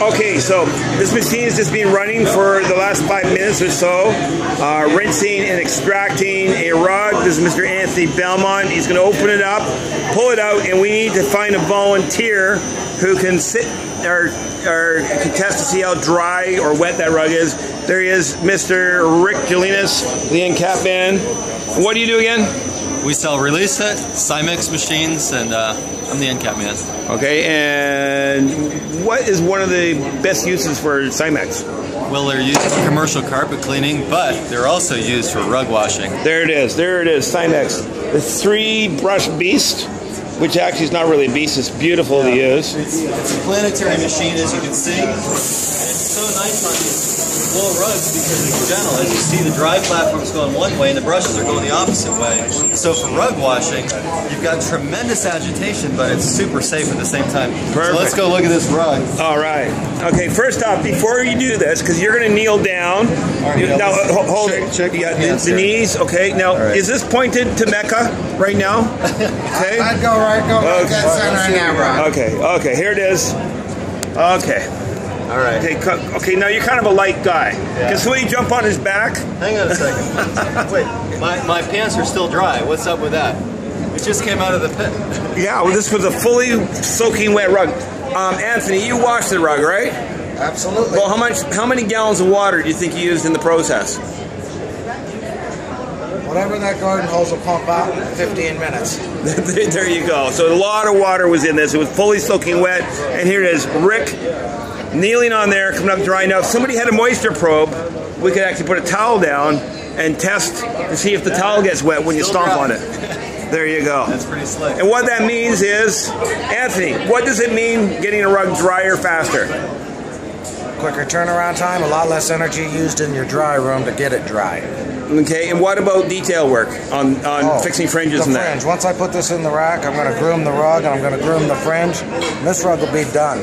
Okay, so this machine has just been running for the last 5 minutes or so, rinsing and extracting a rug. This is Mr. Anthony Belmont. He's going to open it up, pull it out, and we need to find a volunteer who can sit or can test to see how dry or wet that rug is. There he is, Mr. Rick Jelinas, the end cap man. What do you do again? We sell release set, Cymex machines, and I'm the end cap man. Okay, and what is one of the best uses for Cymex? Well, they're used for commercial carpet cleaning, but they're also used for rug washing. There it is, Cymex. The 3-brush beast, which actually is not really a beast, it's beautiful to use. It's a planetary machine, as you can see. And it's so nice on wool rugs because it's gentle. As you see, the dry platform's going one way and the brushes are going the opposite way. So for rug washing, you've got tremendous agitation, but it's super safe at the same time. Perfect. So let's go look at this rug. All right. Okay, first off, before you do this, because you're going to kneel down. Now, hold it. Check you got the knees. Okay. Now, is this pointed to Mecca right now? Okay. I'd go right dead center in that rug. Okay. Okay. Here it is. Okay. All right. Okay, now you're kind of a light guy. Can somebody jump on his back? Hang on a second. Wait, my pants are still dry. What's up with that? It just came out of the pit. Yeah, well, this was a fully soaking wet rug. Anthony, you washed the rug, right? Absolutely. Well, how many gallons of water do you think you used in the process? Whatever that garden hose will pump out in 15 minutes. There you go. So a lot of water was in this. It was fully soaking wet. And here it is, Rick kneeling on there, coming up dry. Now, if somebody had a moisture probe, we could actually put a towel down and test to see if the towel gets wet when you stomp on it. There you go. That's pretty slick. And what that means is, Anthony, what does it mean getting a rug drier faster? Quicker turnaround time, a lot less energy used in your dry room to get it dry. Okay, and what about detail work on fixing fringes and that? Fringe. Once I put this in the rack, I'm going to groom the rug and I'm going to groom the fringe. And this rug will be done.